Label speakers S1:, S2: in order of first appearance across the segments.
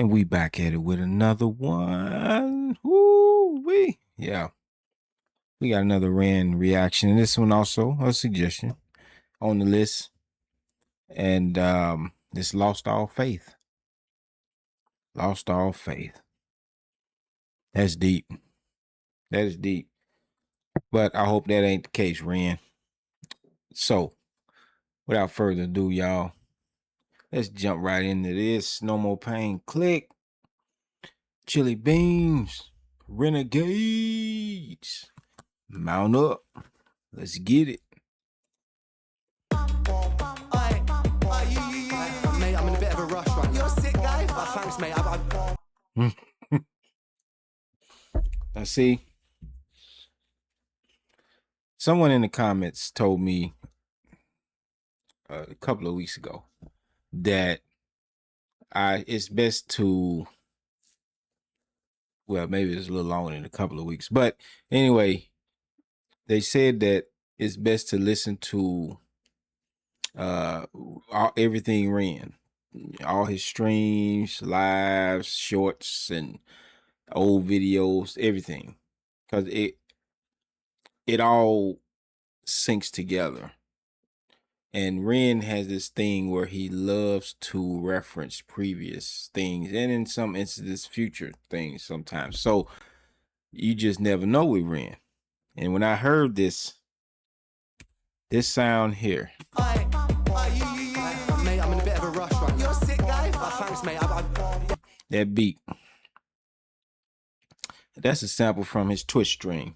S1: And we back at it with another one. Woo-wee. Yeah. We got another Ren reaction. And this one also a suggestion on the list. And this Lost All Faith. Lost All Faith. That's deep. That is deep. But I hope that ain't the case, Ren. So, without further ado, y'all, let's jump right into this. No more pain. Click. Chili beans. Renegades. Mount up. Let's get it.
S2: Mate, I'm in a bit of a rush right now. You're a sick guy. Thanks, mate.
S1: I see. Someone in the comments told me a couple of weeks ago that it's best to, well, maybe it's a little longer than a couple of weeks, but anyway, they said that it's best to listen to everything Ren, all his streams, lives, shorts, and old videos, everything, because it all syncs together. And Ren has this thing where he loves to reference previous things, and in some instances future things sometimes. So you just never know with Ren. And when I heard this sound here,
S2: Mate, I'm in a bit of a rush right now. You're a sick guy. Thanks, mate.
S1: that beat, that's a sample from his Twitch stream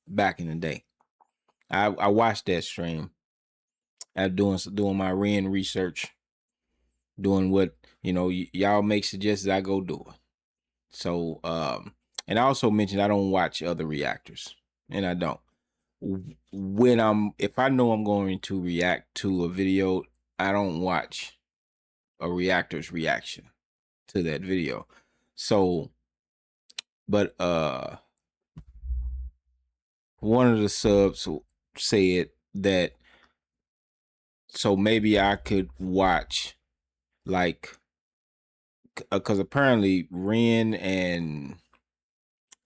S1: back in the day. I watched that stream. I'm doing my Ren research, doing what, y'all make suggestions, I go do it. So and I also mentioned I don't watch other reactors, and I don't. If I know I'm going to react to a video, I don't watch a reactor's reaction to that video. So, but one of the subs said that, so maybe I could watch, like, because apparently Ren and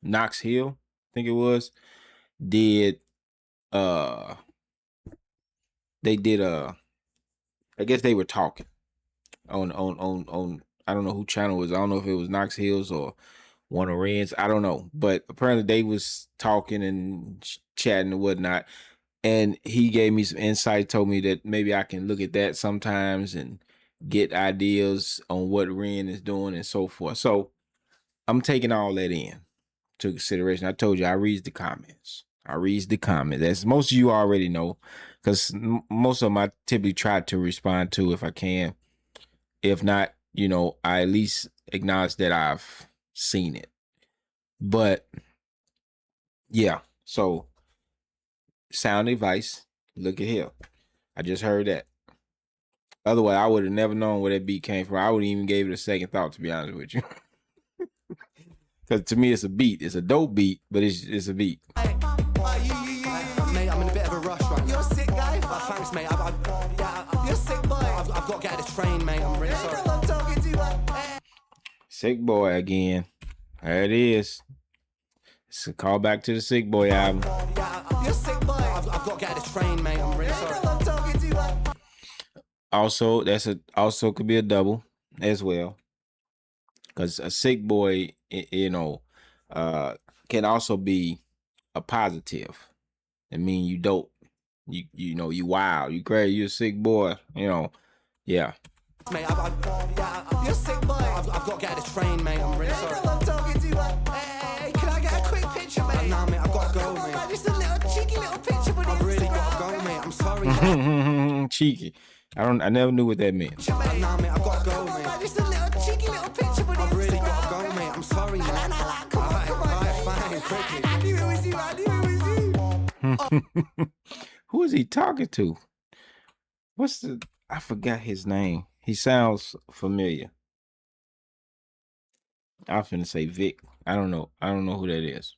S1: Knox Hill, I think it was, did they did I guess they were talking on I don't know who channel it was. I don't know if it was Knox Hills or one of Ren's, I don't know, but apparently they was talking and chatting and whatnot, and he gave me some insight, told me that maybe I can look at that sometimes and get ideas on what Ren is doing and so forth. So I'm taking all that in to consideration. I told you I read the comments. As most of you already know, because most of them I typically try to respond to if I can. If not, I at least acknowledge that I've seen it. But yeah, so sound advice, look at here. I just heard that. Otherwise, I would have never known where that beat came from. I wouldn't even gave it a second thought, to be honest with you. Because to me, it's a beat. It's a dope beat, but it's a beat.
S2: Mate, I'm in a bit of a rush right now. You're a sick guy. Thanks, mate. You're a sick boy. I've got to get this train, mate. I'm really sorry. I'm talking to you.
S1: Sick Boy again. There it is. It's a callback to the Sick Boy album.
S2: You're a sick boy. I've got to get this train, mate. I'm really sorry. I'm talking to you.
S1: Also, also could be a double as well, because a Sick Boy, can also be a positive. I mean, you dope, you wild, you great, you a sick boy, yeah.
S2: Mate, you're a sick boy. I've got to get this train, mate. I'm really sorry. I'm talking to you. Hey, can I get a quick picture, mate? Nah, mate, I've got to go, mate. Just a little cheeky little picture, but I've really got to go, mate. I'm sorry.
S1: Cheeky. I never knew what that meant.
S2: Nah, mate, I've got to go, mate. Just a little cheeky little picture, but I've really got to go, mate. I'm sorry, mate. Alright, fine, quickly. I knew it was you.
S1: Who is he talking to? I forgot his name. He sounds familiar. I was finna say Vic. I don't know who that is.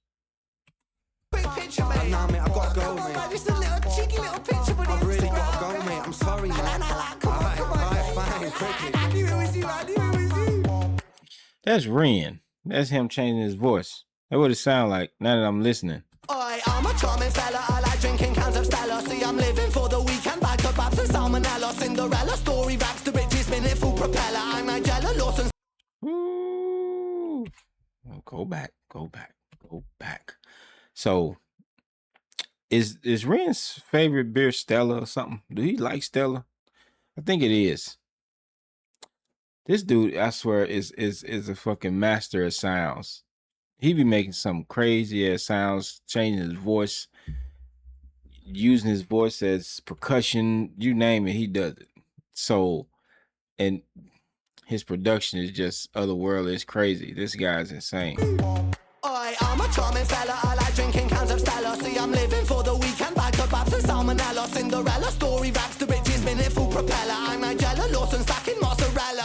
S2: Quick picture, mate. Nah, mate, I've got to go, mate. Just a little cheeky little picture, but I've really got to go, mate. I'm sorry, mate. Alright, fine, quickly. I knew it was you.
S1: That's Ren. That's him changing his voice. That's what it sounds like now that I'm listening.
S2: I'm a charming fella, I like drinking cans of Stella. See, I'm living for the weekend, bag of babs and salmonella. Cinderella story raps, the riches minute full propeller. I'm Nigella Lawson.
S1: Ooh. Go back. So is Ren's favorite beer Stella or something? Do he like Stella? I think it is. This dude, I swear, is a fucking master of sounds. He be making some crazy ass sounds, changing his voice, using his voice as percussion, you name it, he does it. So, and his production is just otherworldly. It's crazy. This guy's insane.
S2: I'm a charming fella, I like drinking cans of Stella. See, I'm living for the weekend, bag of babs and salmonella. Cinderella story raps, the riches minute full propeller. I'm Nigella Lawson, stacking mozzarella.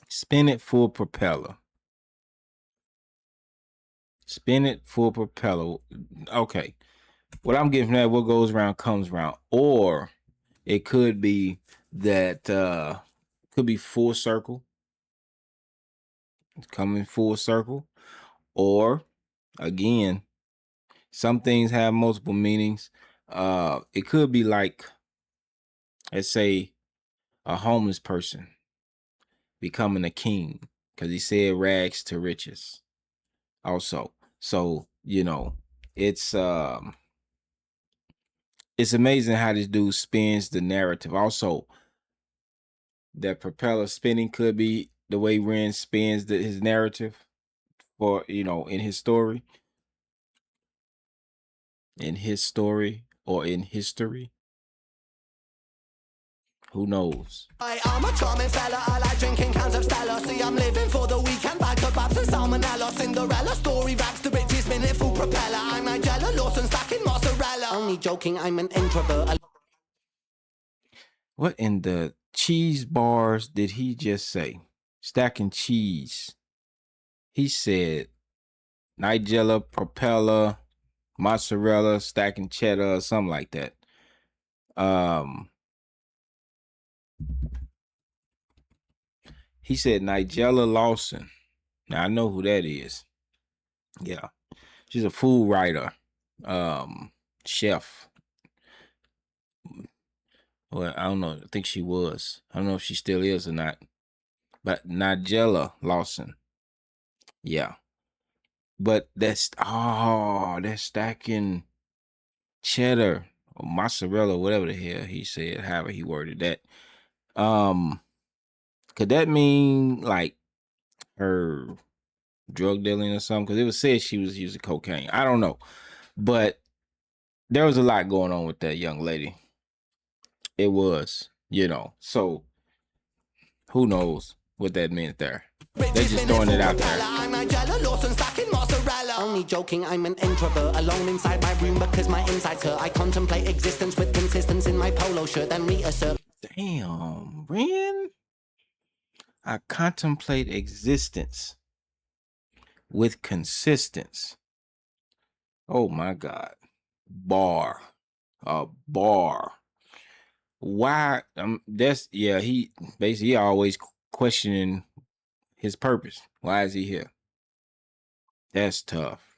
S1: Spin it full propeller. Spin it full propeller. Okay. What I'm getting from that, what goes around comes around. Or it could be that could be full circle. It's coming full circle. Or again, some things have multiple meanings. It could be like, let's say, a homeless person becoming a king, because he said rags to riches. Also, so it's amazing how this dude spins the narrative. Also, that propeller spinning could be the way Ren spins his narrative for in his story. Or in history. Who knows?
S2: I'm a charming fella, I like drinking cans of Stella. See, I'm living for the weekend, bag of babs and salmonella. Cinderella story raps, the riches minute full propeller. I'm Nigella Lawson, stacking mozzarella. Only joking, I'm an introvert.
S1: What in the cheese bars did he just say? Stacking cheese. He said Nigella, propeller, mozzarella, stacking cheddar, or something like that. He said Nigella Lawson. Now I know who that is. Yeah. She's a food writer, chef. Well, I don't know. I think she was. I don't know if she still is or not. But Nigella Lawson. Yeah. But that's stacking cheddar or mozzarella, whatever the hell he said, however he worded that. Could that mean like her drug dealing or something? Because it was said she was using cocaine. I don't know. But there was a lot going on with that young lady. It was, so who knows what that meant there. They just throwing it out there.
S2: I'm Nigella Lawson, stacking mozzarella. Only joking, I'm an introvert, alone inside my room because my insides hurt. I contemplate existence with consistency in my polo shirt, then reassert.
S1: Damn, Ren. I contemplate existence with consistence. Oh my God. Bar. A bar. Why? He basically always questioning his purpose. Why is he here? That's tough.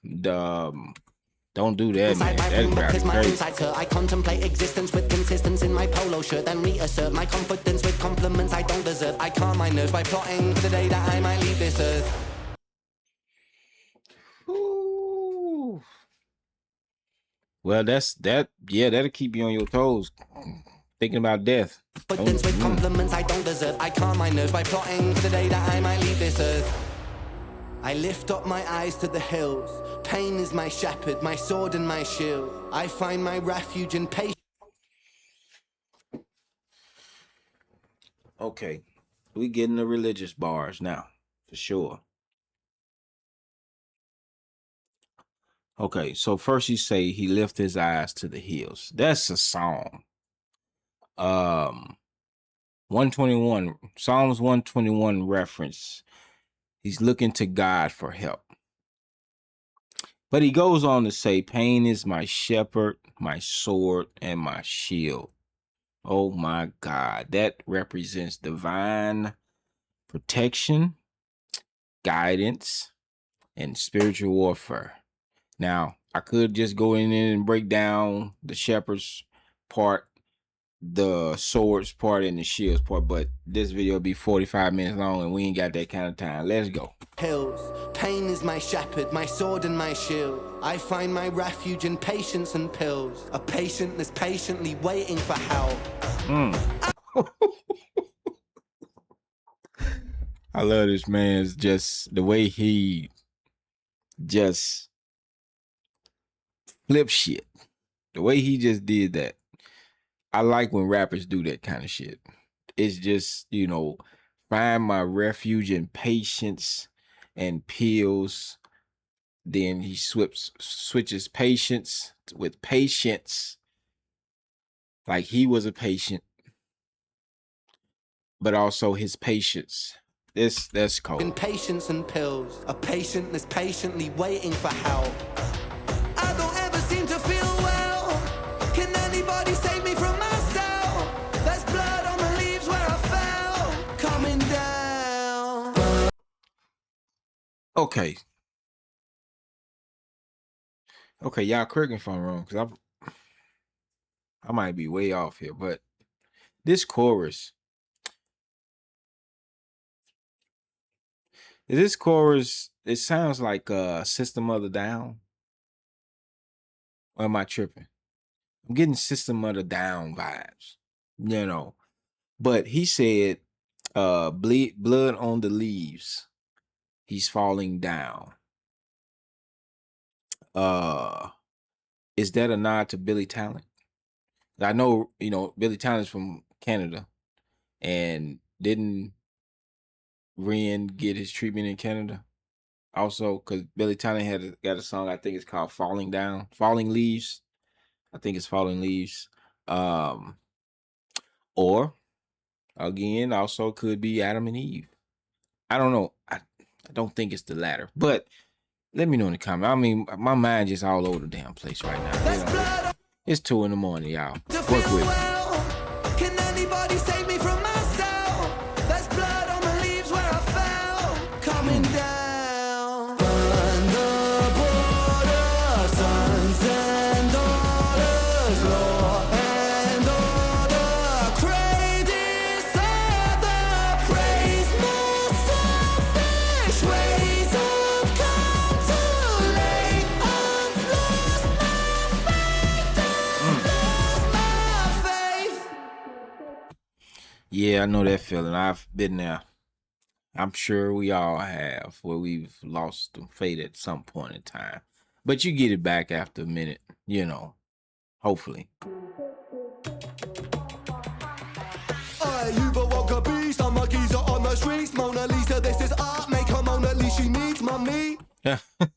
S1: Don't do that, man. That's crazy.
S2: I contemplate existence with consistency in my polo shirt, then reassert my confidence with compliments I don't deserve. I calm my nerves by plotting for the day that I might leave this earth.
S1: Ooh. Well, that'll keep you on your toes, thinking about death.
S2: Confidence with compliments I don't deserve. I calm my nerves by plotting for the day that I might leave this earth. I lift up my eyes to the hills. Pain is my shepherd, my sword and my shield. I find my refuge in patience.
S1: Okay, we getting the religious bars now, for sure. Okay, so first you say he lift his eyes to the hills. That's a song. 121, Psalms 121 reference. He's looking to God for help. But he goes on to say, pain is my shepherd, my sword, and my shield. Oh my God. That represents divine protection, guidance, and spiritual warfare. Now, I could just go in and break down the shepherd's part, the swords part, and the shields part, but this video will be 45 minutes long and we ain't got that kind of time. Let's go.
S2: Hills, pain is my shepherd, my sword and my shield. I find my refuge in patience and pills. A patient that's patiently waiting for help.
S1: I love this man's just the way he just flip shit. The way he just did that. I like when rappers do that kind of shit. It's just, you know, find my refuge in patience and pills. Then he switches patience with patience. Like he was a patient, but also his patience. That's cold.
S2: In patience and pills. A patient that's patiently waiting for help. I don't ever seem to feel well. Can anybody save me from myself? There's blood on the leaves where I fell. Coming down.
S1: Okay. Okay, y'all correct me if I'm wrong, because I might be way off here, but this chorus, it sounds like System of the Down. Or am I tripping? I'm getting System of the Down vibes, you know. But he said, blood on the leaves. He's falling down. Is that a nod to Billy Talent? I know, you know, Billy Talent's from Canada, and didn't Ren get his treatment in Canada? Also, because Billy Talent got a song, I think it's called Falling Down, Falling Leaves. I think it's Falling Leaves. Or again, also could be Adam and Eve. I don't know. I don't think it's the latter, but let me know in the comment. I mean, my mind just all over the damn place right now. You know, it's 2 in the morning, y'all. Work with me.
S2: Can anybody save me from myself? There's blood on the leaves where I fell. Coming down. Burn the border, sons and daughters, law and order. Crave disorder, praise more selfish ways of come too late. I've lost my faith.
S1: Yeah, I know that feeling. I've been there. I'm sure we all have, where we've lost the faith at some point in time. But you get it back after a minute, you know. Hopefully.
S2: You've awoke a beast, I'm a geezer on the streets. Mona Lisa, this is art, make her Mona Lisa, she needs my meat.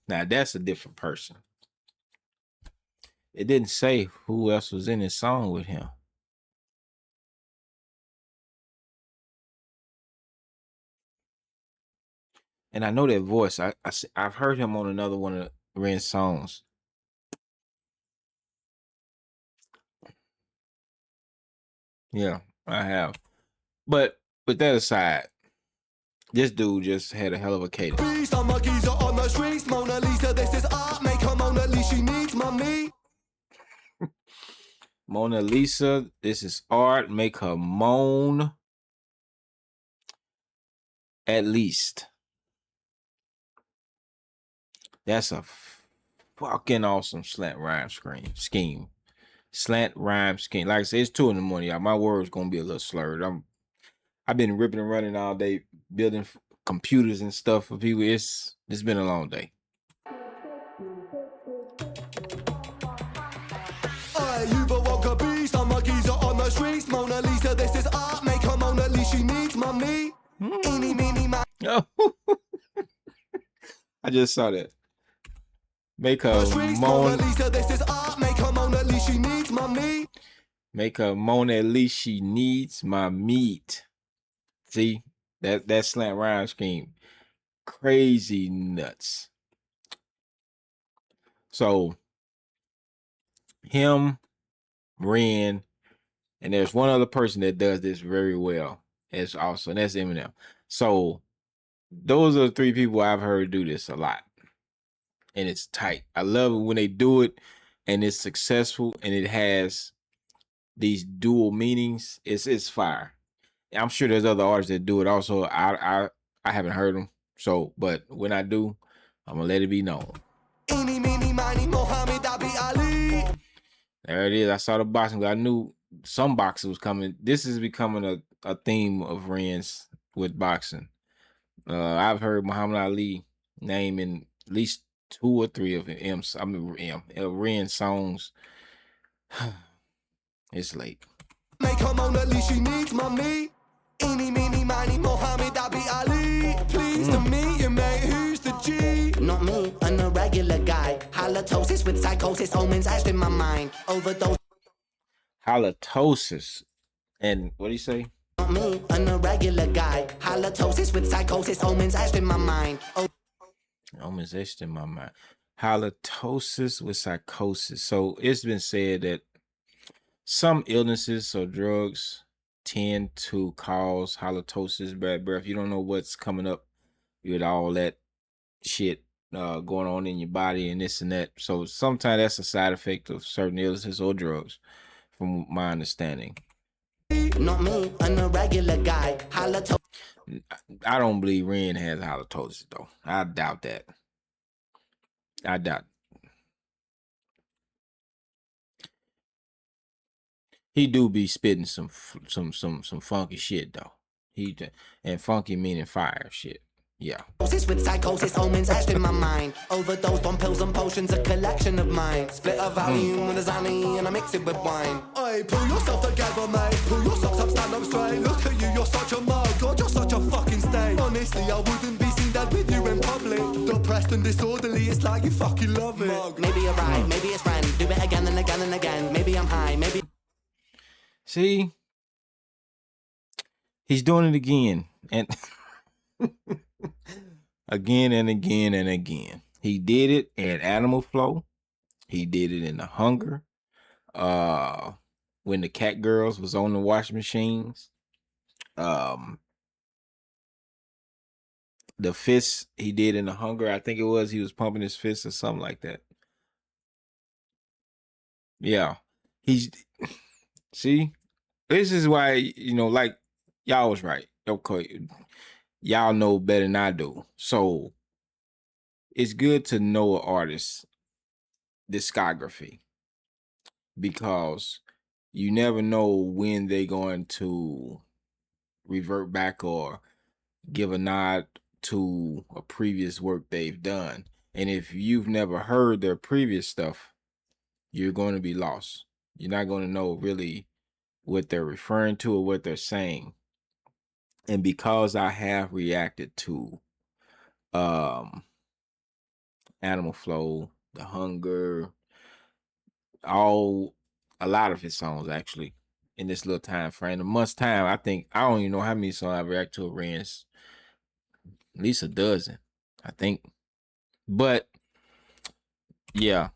S1: Now that's a different person. It didn't say who else was in this song with him. And I know that voice. I've heard him on another one of Ren's songs. Yeah, I have. But with that aside, this dude just had a hell of a cadence.
S2: Beast, I'm a geezer on the streets. Mona Lisa, this is art, make her Mona Lisa, she needs my meat.
S1: Mona Lisa, this is art. Make her moan. At least. That's a fucking awesome slant rhyme scheme. Slant rhyme scheme. Like I said, it's 2 in the morning, y'all. My words gonna be a little slurred. I've been ripping and running all day, building computers and stuff for people. It's been a long day.
S2: You've awoke a beast, I'm a geezer on the streets. Mona Lisa, this is art, make her Mona Lisa, she needs my meat. Eeny, meeny, my.
S1: Oh. I just saw that. Make her
S2: Mona Lisa, this is art, make her Mona Lisa, she needs my meat.
S1: Make her Mona Lisa, she needs my meat. See, that slant rhyme scheme, crazy nuts. So him, Ren, And there's one other person that does this very well. It's also, and that's Eminem. So those are the three people I've heard do this a lot. And it's tight. I love it when they do it and it's successful and it has these dual meanings. It's fire. I'm sure there's other artists that do it also. I haven't heard them. So, but when I do, I'm gonna let it be known.
S2: Eeny, meeny, miny, Mohammed, I be Ali.
S1: There it is. I saw the boxing. I knew some boxing was coming. This is becoming a theme of Ren's with boxing. I've heard Muhammad Ali name in at least 2 or 3 of Ren songs. It's late.
S2: Make her moan, at least she needs mommy. Eeny, meeny, miny, Mohammed, I be Ali. Pleased to meet you, mate. Who's the G? Not me, an irregular guy. Halitosis with psychosis, omens etched in my mind. Overdose.
S1: Halitosis. And what do you say?
S2: Not me, an irregular guy. Halitosis with psychosis, omens etched in my mind.
S1: Omens etched in my mind. Halitosis with psychosis. So it's been said that some illnesses or drugs tend to cause halitosis, bad breath. You don't know what's coming up with all that shit going on in your body and this and that. So sometimes that's a side effect of certain illnesses or drugs, from my understanding.
S2: Not me, an irregular guy. Halitosis.
S1: I don't believe Ren has halitosis though. I doubt that. I doubt. He do be spitting some funky shit though. And funky meaning fire shit. Yeah.
S2: With psychosis, omens etched in my mind. Overdosed on pills and potions, a collection of mine. Split a Valium with a Zanny and I mix it with wine. Oi, pull yourself together, mate. Pull your socks up, stand up straight. Look at you, you're such a mug. God, you're such a fucking stain. Honestly, I wouldn't be seen dead with you in public. Depressed and disorderly, it's like you fucking love it. Mug. Maybe you're right, maybe it's friend. Do it again and again and again. Maybe I'm high, maybe.
S1: See? He's doing it again. And again and again and again. He did it in Animal Flow. He did it in The Hunger. When the Cat Girls was on the washing machines. The fist he did in The Hunger. I think it was he was pumping his fist or something like that. Yeah. See? This is why, like y'all was right. Okay. Y'all know better than I do. So it's good to know an artist's discography because you never know when they're going to revert back or give a nod to a previous work they've done. And if you've never heard their previous stuff, you're going to be lost. You're not going to know really what they're referring to or what they're saying. And because I have reacted to Animal Flow, The Hunger, a lot of his songs actually in this little time frame, a month's time, I don't even know how many songs I react to Ren's. At least a dozen, I think. But yeah,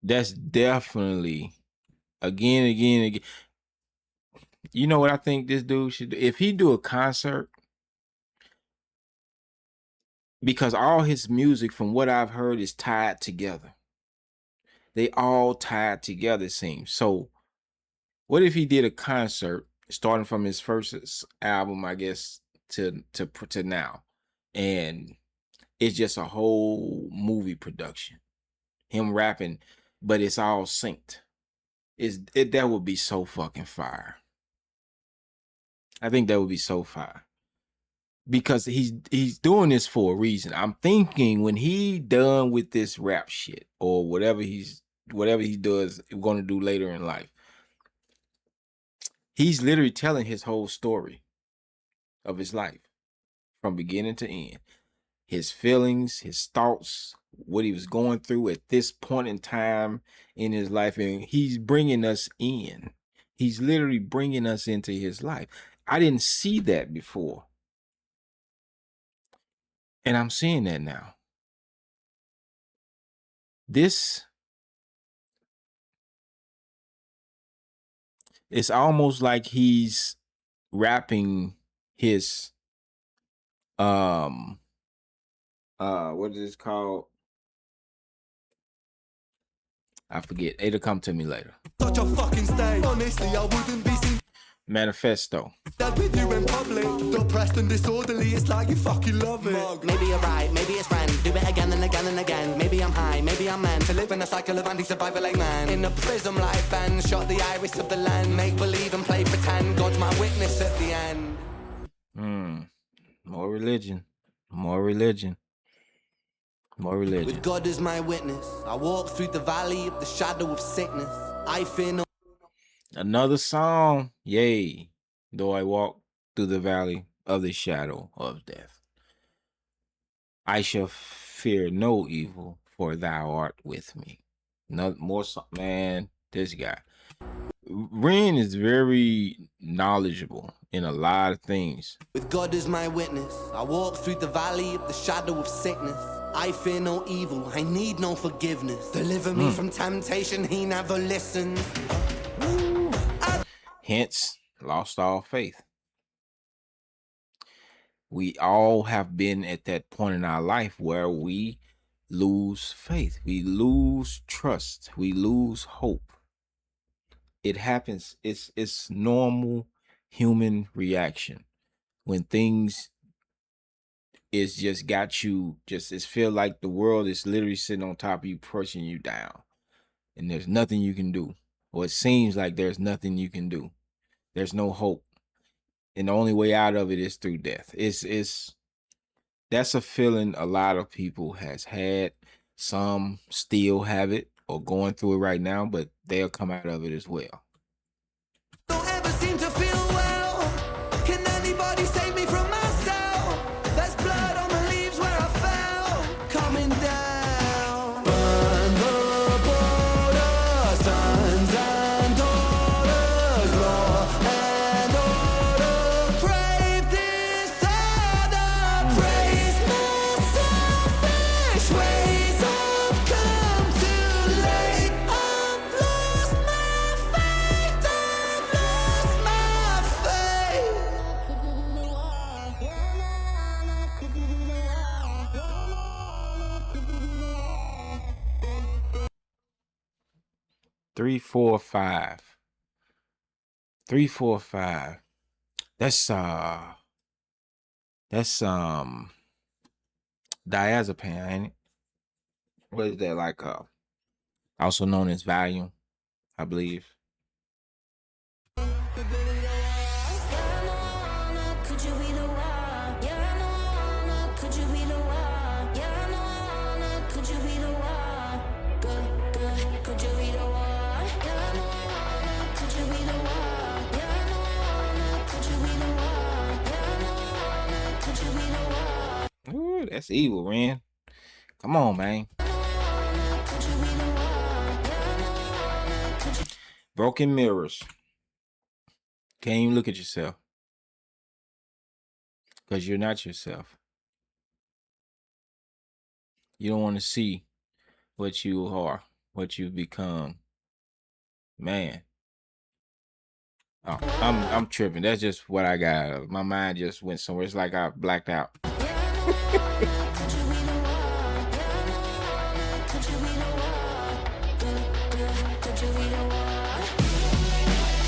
S1: that's definitely again. You know what I think this dude should do? If he do a concert, because all his music, from what I've heard, is tied together. They all tied together, it seems. So what if he did a concert starting from his first album, I guess, to now, and it's just a whole movie production, him rapping, but it's all synced. That would be so fucking fire. I think that would be so fire. Because he's doing this for a reason. I'm thinking when he done with this rap shit or whatever he does gonna do later in life, he's literally telling his whole story of his life from beginning to end. His feelings, his thoughts, what he was going through at this point in time in his life, and he's bringing us in. He's literally bringing us into his life. I didn't see that before. And I'm seeing that now. This It's almost like he's rapping his what is it called? I forget. It'll come to me later.
S2: Such a fucking state. Honestly, I wouldn't be seen
S1: Manifesto.
S2: that with you in public. Depressed and disorderly, it's like you fucking love it. Maybe you're right, maybe it's friend. Do it again and again and again. Maybe I'm high, maybe I'm meant to live in a cycle of anti-survival like man. In a prism like Ben, shot the iris of the land. Make believe and play pretend. God's my witness at the end.
S1: More religion. More religion. More religion.
S2: With God as my witness, I walk through the valley of the shadow of sickness. I fear no.
S1: Another song. Yea, though I walk through the valley of the shadow of death, I shall fear no evil, for thou art with me. No more song, man. This guy. Ren is very knowledgeable in a lot of things.
S2: With God as my witness, I walk through the valley of the shadow of sickness. I fear no evil, I need no forgiveness. Deliver me from temptation, he never listens.
S1: Hence, lost all faith. We all have been at that point in our life where we lose faith. We lose trust. We lose hope. It happens. It's normal human reaction when things is just got you, just it feel like the world is literally sitting on top of you, pushing you down, and there's nothing you can do, or it seems like there's nothing you can do. There's no hope, and the only way out of it is through death. It's that's a feeling a lot of people has had. Some still have it or going through it right now, but they'll come out of it as well.
S2: Don't ever seem to feel well. Can anybody save me from myself? There's blood on the leaves where I fell. Coming down. Burn the border, sons and daughters, law and order. Crave disorder. Praise my selfish ways. I've come too late. I've lost my faith. I've lost my faith.
S1: 3, 4, 5. 3, 4, 5. That's diazepam, ain't it? What is that, like also known as Valium, I believe. Ooh, that's evil, Ren. Come on, man. Broken mirrors. Can't even look at yourself because you're not yourself. You don't want to see what you are, what you've become. Man. Oh, I'm tripping. That's just what I got. My mind just went somewhere. It's like I blacked out.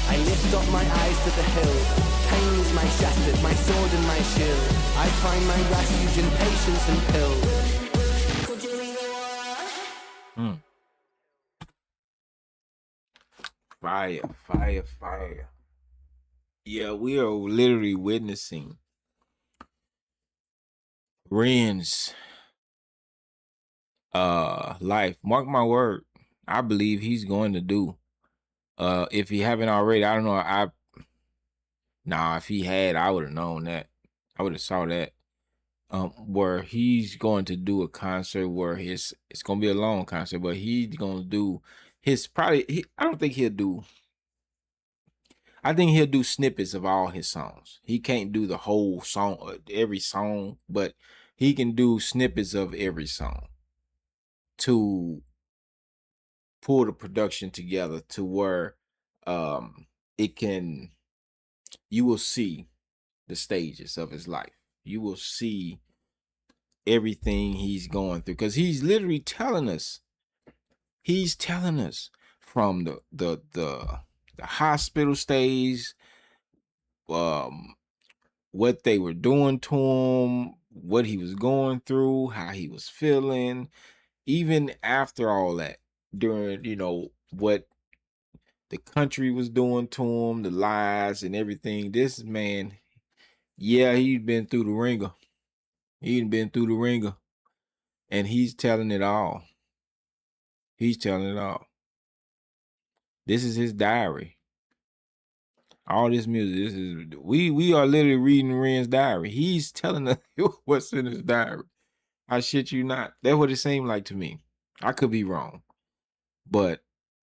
S2: I lift up my eyes to the hill. Pain is my shepherd, my sword and my shield. I find my refuge in patience and pills.
S1: Fire, fire, fire. Yeah, we are literally witnessing Ren's life. Mark my word. I believe he's going to do. If he haven't already, I don't know. If he had, I would have known that. I would have saw that. Where he's going to do a concert where it's gonna be a long concert, but he's gonna do his I think he'll do snippets of all his songs. He can't do the whole song, every song, but he can do snippets of every song to pull the production together to where you will see the stages of his life. You will see everything he's going through, because he's literally telling us. He's telling us from the hospital stays, what they were doing to him, what he was going through, how he was feeling, even after all that, during, what the country was doing to him, the lies and everything. This man, yeah, he'd been through the ringer. He'd been through the ringer, and he's telling it all. He's telling it all. This is his diary. All this music, this is we are literally reading Ren's diary. He's telling us what's in his diary. I shit you not. That's what it seemed like to me. I could be wrong, but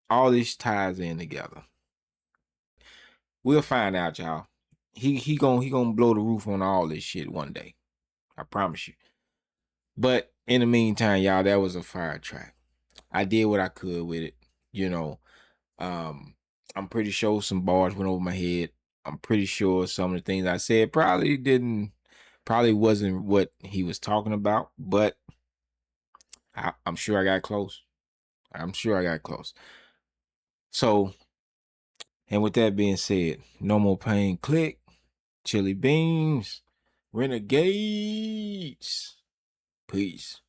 S1: all this ties in together. We'll find out, y'all. He gonna blow the roof on all this shit one day. I promise you. But in the meantime, y'all, that was a fire track. I did what I could with it. I'm pretty sure some bars went over my head. I'm pretty sure some of the things I said probably wasn't what he was talking about, but I'm sure I got close. I'm sure I got close. So, and with that being said, no more pain. Click, chili beans, renegades. Peace.